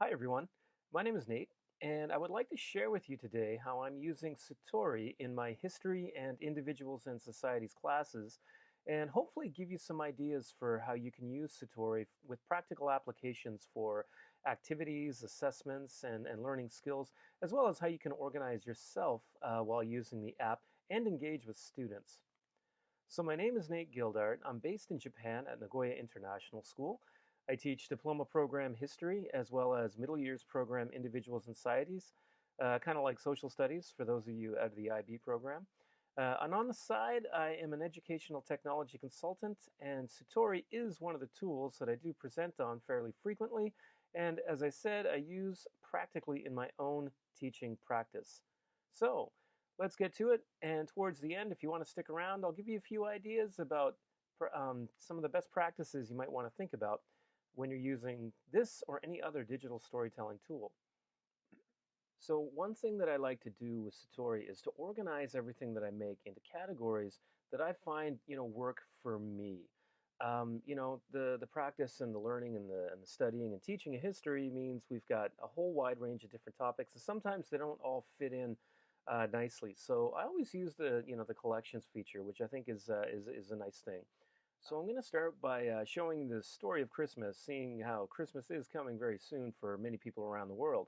Hi everyone, my name is Nate, and I would like to share with you today how I'm using Sutori in my history and individuals and societies classes, and hopefully give you some ideas for how you can use Sutori with practical applications for activities, assessments, and learning skills, as well as how you can organize yourself while using the app and engage with students. So my name is Nate Gildart. I'm based in Japan at Nagoya International School. I teach diploma program history as well as middle years program individuals and societies, kind of like social studies for those of you out of the IB program. And on the side, I am an educational technology consultant, and Sutori is one of the tools that I do present on fairly frequently. And as I said, I use practically in my own teaching practice. So, let's get to it. And towards the end, if you want to stick around, I'll give you a few ideas about some of the best practices you might want to think about when you're using this or any other digital storytelling tool. So one thing that I like to do with Satori is to organize everything that I make into categories that I find, work for me. The practice and the learning and the studying and teaching of history means we've got a whole wide range of different topics, and sometimes they don't all fit in nicely. So I always use the collections feature, which I think is a nice thing. So I'm going to start by showing the story of Christmas, seeing how Christmas is coming very soon for many people around the world.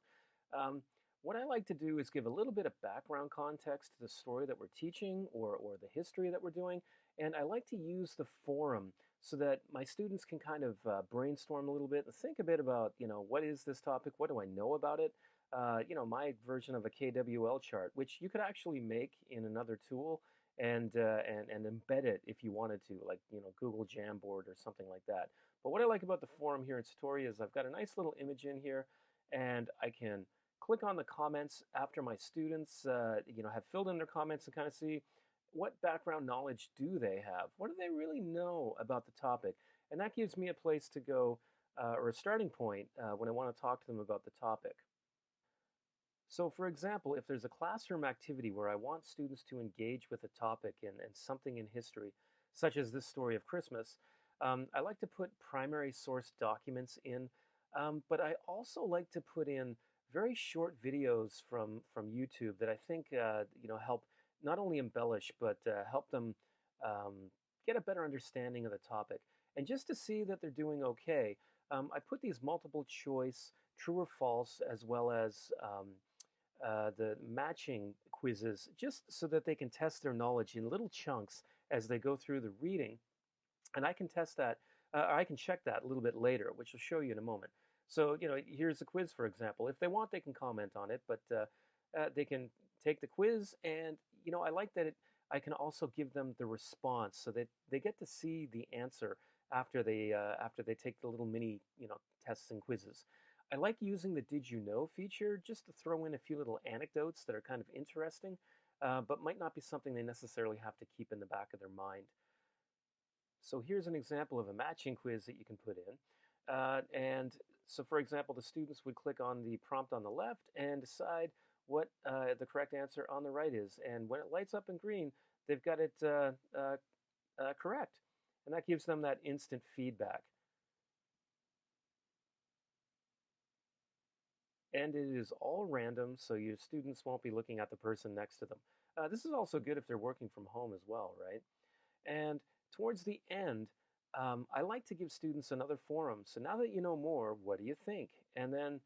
Um, what I like to do is give a little bit of background context to the story that we're teaching or the history that we're doing, and I like to use the forum so that my students can kind of brainstorm a little bit and think a bit about, what is this topic? What do I know about it? My version of a KWL chart, which you could actually make in another tool and embed it if you wanted to, like Google Jamboard or something like that. But what I like about the forum here in Satori is I've got a nice little image in here, and I can click on the comments after my students have filled in their comments and kind of see what background knowledge do they have, what do they really know about the topic, and that gives me a place to go or a starting point when I want to talk to them about the topic. So, for example, if there's a classroom activity where I want students to engage with a topic and something in history, such as this story of Christmas, I like to put primary source documents in, but I also like to put in very short videos from YouTube that I think help not only embellish but help them get a better understanding of the topic. And just to see that they're doing okay, I put these multiple choice, true or false, as well as the matching quizzes just so that they can test their knowledge in little chunks as they go through the reading. And I can test that, I can check that a little bit later, which I'll show you in a moment. So, here's a quiz, for example. If they want, they can comment on it, but they can take the quiz. And, I like that I can also give them the response so that they get to see the answer after they take the little mini, tests and quizzes. I like using the Did You Know feature just to throw in a few little anecdotes that are kind of interesting, but might not be something they necessarily have to keep in the back of their mind. So here's an example of a matching quiz that you can put in. And so, for example, the students would click on the prompt on the left and decide what the correct answer on the right is. And when it lights up in green, they've got it correct. And that gives them that instant feedback. And it is all random, so your students won't be looking at the person next to them. This is also good if they're working from home as well, right? And towards the end, I like to give students another forum. So now that you know more, what do you think? And then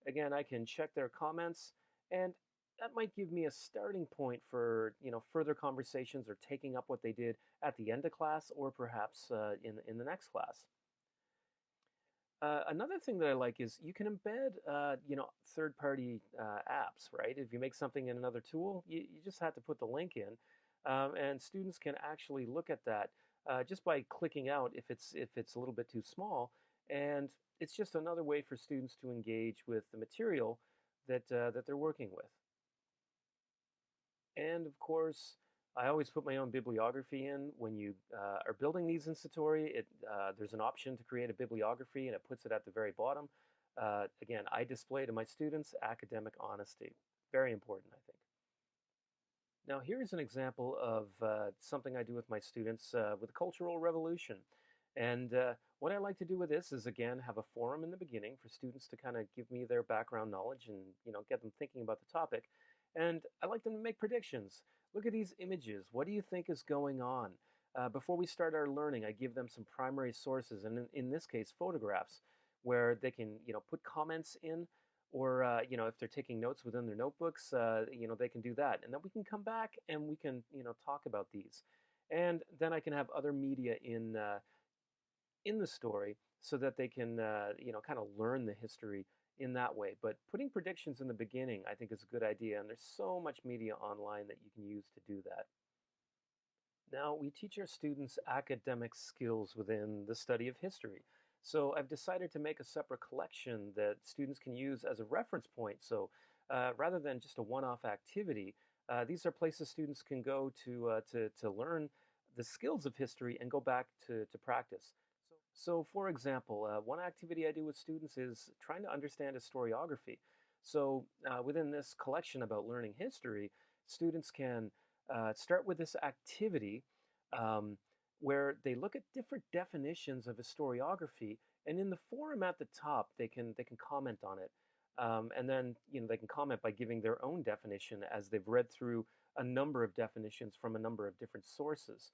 again, I can check their comments, and that might give me a starting point for further conversations or taking up what they did at the end of class or perhaps in the next class. Another thing that I like is you can embed, third-party apps, right? If you make something in another tool, you just have to put the link in, and students can actually look at that just by clicking out if it's a little bit too small, and it's just another way for students to engage with the material that they're working with. And of course, I always put my own bibliography in. When you are building these in Satori, there's an option to create a bibliography, and it puts it at the very bottom. Again, I display to my students academic honesty. Very important, I think. Now, here's an example of something I do with my students with the Cultural Revolution. And What I like to do with this is again have a forum in the beginning for students to kind of give me their background knowledge and get them thinking about the topic. And I like them to make predictions. Look at these images. What do you think is going on? Before we start our learning, I give them some primary sources, and in this case, photographs, where they can put comments in, or if they're taking notes within their notebooks, they can do that, and then we can come back and we can talk about these, and then I can have other media in the story so that they can kind of learn the history in that way. But putting predictions in the beginning, I think, is a good idea, and there's so much media online that you can use to do that. Now, we teach our students academic skills within the study of history. So I've decided to make a separate collection that students can use as a reference point. So rather than just a one-off activity, these are places students can go to learn the skills of history and go back to practice. So for example, one activity I do with students is trying to understand historiography. So within this collection about learning history, students can start with this activity um, where they look at different definitions of historiography, and in the forum at the top, they can comment on it, and then they can comment by giving their own definition as they've read through a number of definitions from a number of different sources.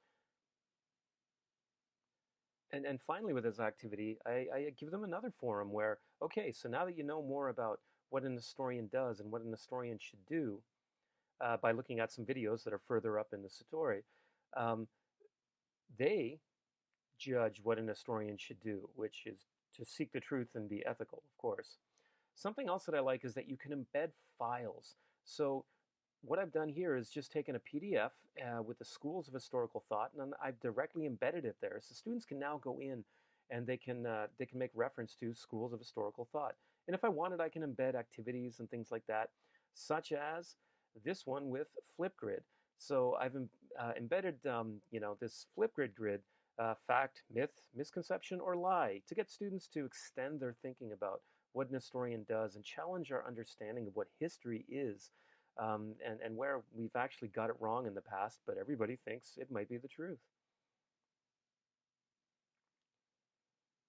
And finally, with this activity, I give them another forum where, okay, so now that you know more about what an historian does and what an historian should do, by looking at some videos that are further up in the Sutori, um, they judge what an historian should do, which is to seek the truth and be ethical, of course. Something else that I like is that you can embed files. So what I've done here is just taken a PDF with the schools of historical thought, and I've directly embedded it there. So students can now go in and they can make reference to schools of historical thought. And if I wanted, I can embed activities and things like that, such as this one with Flipgrid. So I've embedded this Flipgrid grid, fact, myth, misconception, or lie, to get students to extend their thinking about what an historian does and challenge our understanding of what history is, and where we've actually got it wrong in the past, but everybody thinks it might be the truth.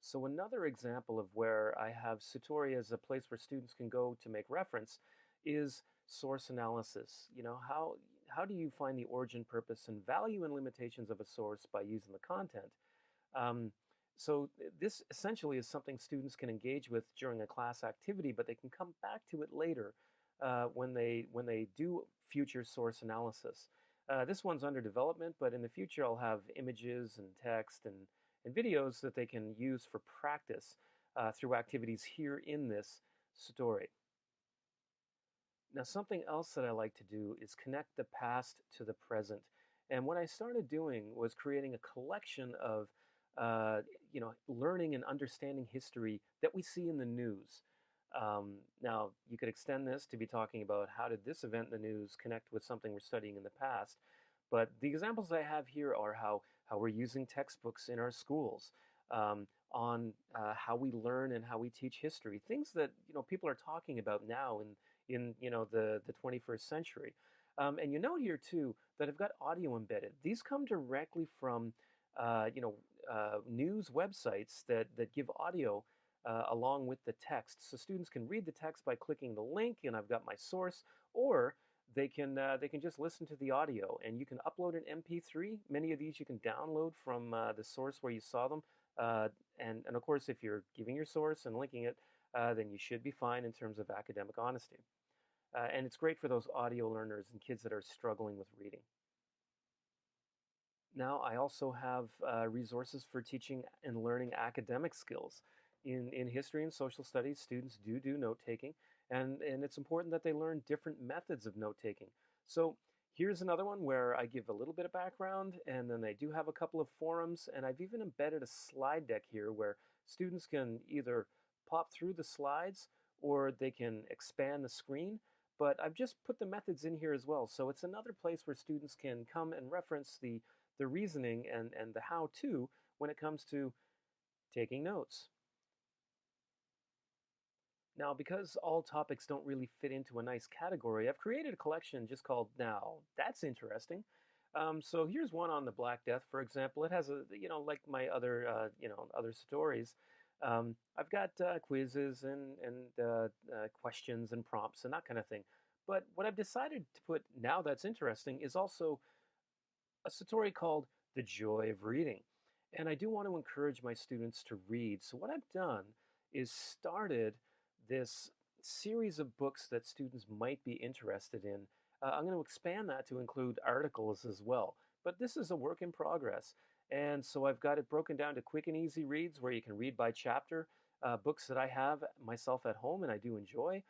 So another example of where I have Sutori as a place where students can go to make reference is source analysis. How do you find the origin, purpose, and value and limitations of a source by using the content? Um, so this essentially is something students can engage with during a class activity, but they can come back to it later when they do future source analysis. This one's under development, but in the future I'll have images and text and videos that they can use for practice through activities here in this story. Now, something else that I like to do is connect the past to the present. And what I started doing was creating a collection of, learning and understanding history that we see in the news. Now, you could extend this to be talking about how did this event in the news connect with something we're studying in the past. But the examples I have here are how we're using textbooks in our schools, on how we learn and how we teach history, things that people are talking about now in the 21st century. And you note here too that I've got audio embedded. These come directly from news websites that give audio along with the text. So students can read the text by clicking the link, and I've got my source, or they can just listen to the audio, and you can upload an MP3. Many of these you can download from the source where you saw them, and of course, if you're giving your source and linking it, then you should be fine in terms of academic honesty. And it's great for those audio learners and kids that are struggling with reading. Now, I also have resources for teaching and learning academic skills. In history and social studies, students do note taking, and it's important that they learn different methods of note taking. So here's another one where I give a little bit of background, and then they do have a couple of forums, and I've even embedded a slide deck here where students can either pop through the slides or they can expand the screen. But I've just put the methods in here as well. So it's another place where students can come and reference the reasoning and the how-to when it comes to taking notes. Now, because all topics don't really fit into a nice category, I've created a collection just called Now That's Interesting. So here's one on the Black Death, for example. It has like my other, other stories. I've got quizzes and questions and prompts and that kind of thing. But what I've decided to put now that's interesting is also a Satori called The Joy of Reading. And I do want to encourage my students to read. So, what I've done is started this series of books that students might be interested in. I'm going to expand that to include articles as well. But this is a work in progress. And so I've got it broken down to quick and easy reads where you can read by chapter, books that I have myself at home and I do enjoy,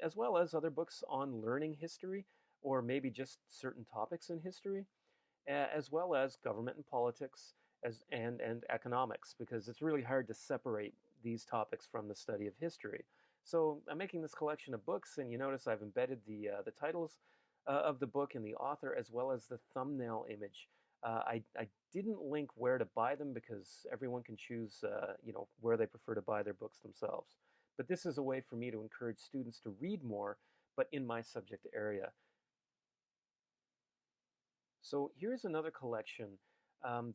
as well as other books on learning history or maybe just certain topics in history, as well as government and politics and economics, because it's really hard to separate these topics from the study of history. So I'm making this collection of books, and you notice I've embedded the titles of the book and the author, as well as the thumbnail image. I didn't link where to buy them because everyone can choose where they prefer to buy their books themselves. But this is a way for me to encourage students to read more, but in my subject area. So here's another collection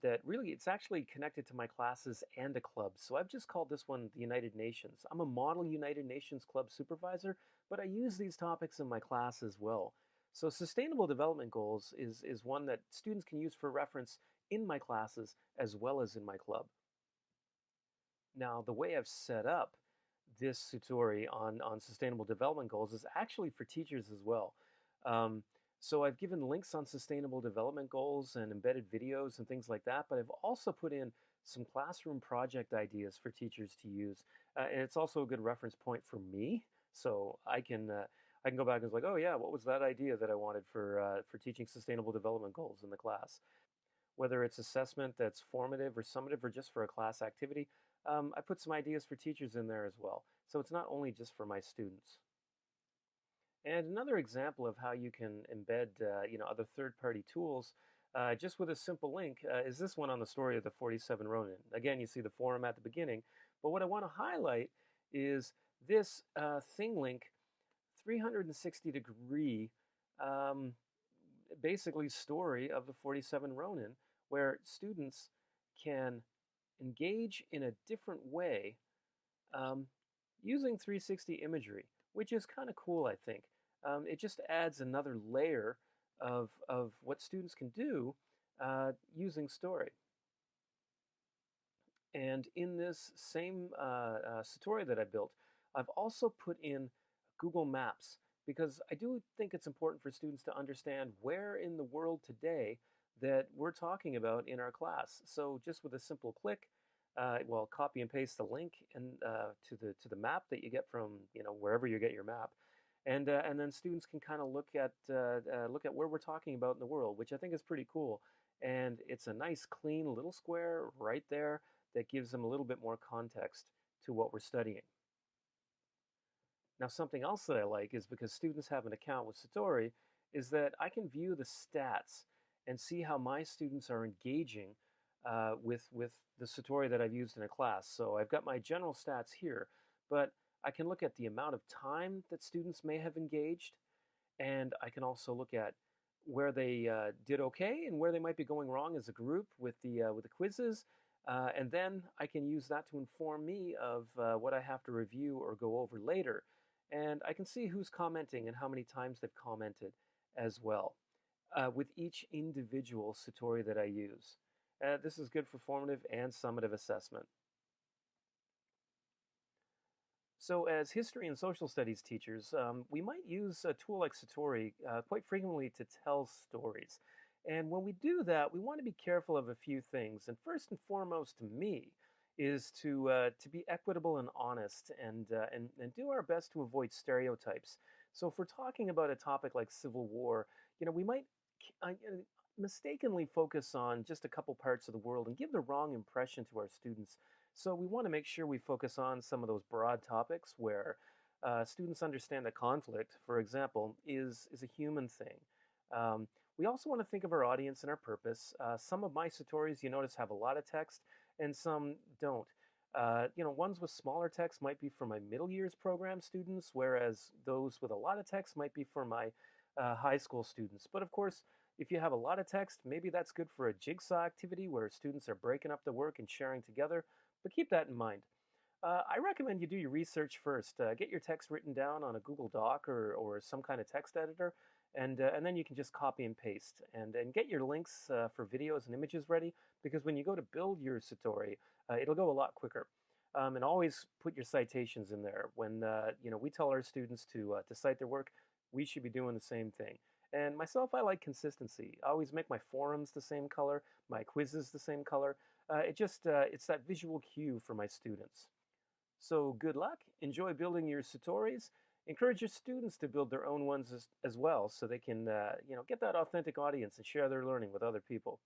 that really, it's actually connected to my classes and a club. So I've just called this one the United Nations. I'm a model United Nations Club supervisor, but I use these topics in my class as well. So Sustainable Development Goals is one that students can use for reference in my classes as well as in my club. Now, the way I've set up this tutorial on sustainable development goals is actually for teachers as well. Um, so I've given links on sustainable development goals and embedded videos and things like that, but I've also put in some classroom project ideas for teachers to use. And it's also a good reference point for me, so I can go back and it's like, oh yeah, what was that idea that I wanted for teaching sustainable development goals in the class? Whether it's assessment that's formative or summative or just for a class activity, I put some ideas for teachers in there as well. So it's not only just for my students. And another example of how you can embed, other third-party tools just with a simple link is this one on the story of the 47 Ronin. Again, you see the forum at the beginning, but what I want to highlight is this thing link, 360-degree um, basically story of the 47 Ronin, where students can engage in a different way um, using 360 imagery, which is kind of cool, I think. It just adds another layer of what students can do using story. And in this same Sutori that I built, I've also put in Google Maps because I do think it's important for students to understand where in the world today that we're talking about in our class. So just with a simple click, well, copy and paste the link to the map that you get from wherever you get your map, and then students can kind of look at where we're talking about in the world, which I think is pretty cool. And it's a nice, clean little square right there that gives them a little bit more context to what we're studying. Now, something else that I like is because students have an account with Satori, is that I can view the stats and see how my students are engaging with the Satori that I've used in a class. So I've got my general stats here, but I can look at the amount of time that students may have engaged, and I can also look at where they did okay and where they might be going wrong as a group with the quizzes, and then I can use that to inform me of what I have to review or go over later. And I can see who's commenting and how many times they've commented as well with each individual Satori that I use. This is good for formative and summative assessment. So, as history and social studies teachers, we might use a tool like Satori quite frequently to tell stories. And when we do that, we want to be careful of a few things. And first and foremost, to me, is to be equitable and honest and do our best to avoid stereotypes. So, if we're talking about a topic like Civil War, we might mistakenly focus on just a couple parts of the world and give the wrong impression to our students. So we want to make sure we focus on some of those broad topics where students understand that conflict, for example, is a human thing. We also want to think of our audience and our purpose. Some of my tutorials, you notice, have a lot of text, and some don't. Ones with smaller text might be for my middle years program students, whereas those with a lot of text might be for my high school students. But of course, If you have a lot of text, maybe that's good for a jigsaw activity where students are breaking up the work and sharing together, but keep that in mind. I recommend you do your research first. Get your text written down on a Google Doc or some kind of text editor, and then you can just copy and paste. And get your links for videos and images ready, because when you go to build your Satori, it'll go a lot quicker. And always put your citations in there. When we tell our students to cite their work, we should be doing the same thing. And myself, I like consistency. I always make my forums the same color, my quizzes the same color. It's that visual cue for my students. So good luck, enjoy building your Satori's. Encourage your students to build their own ones as well, so they can get that authentic audience and share their learning with other people.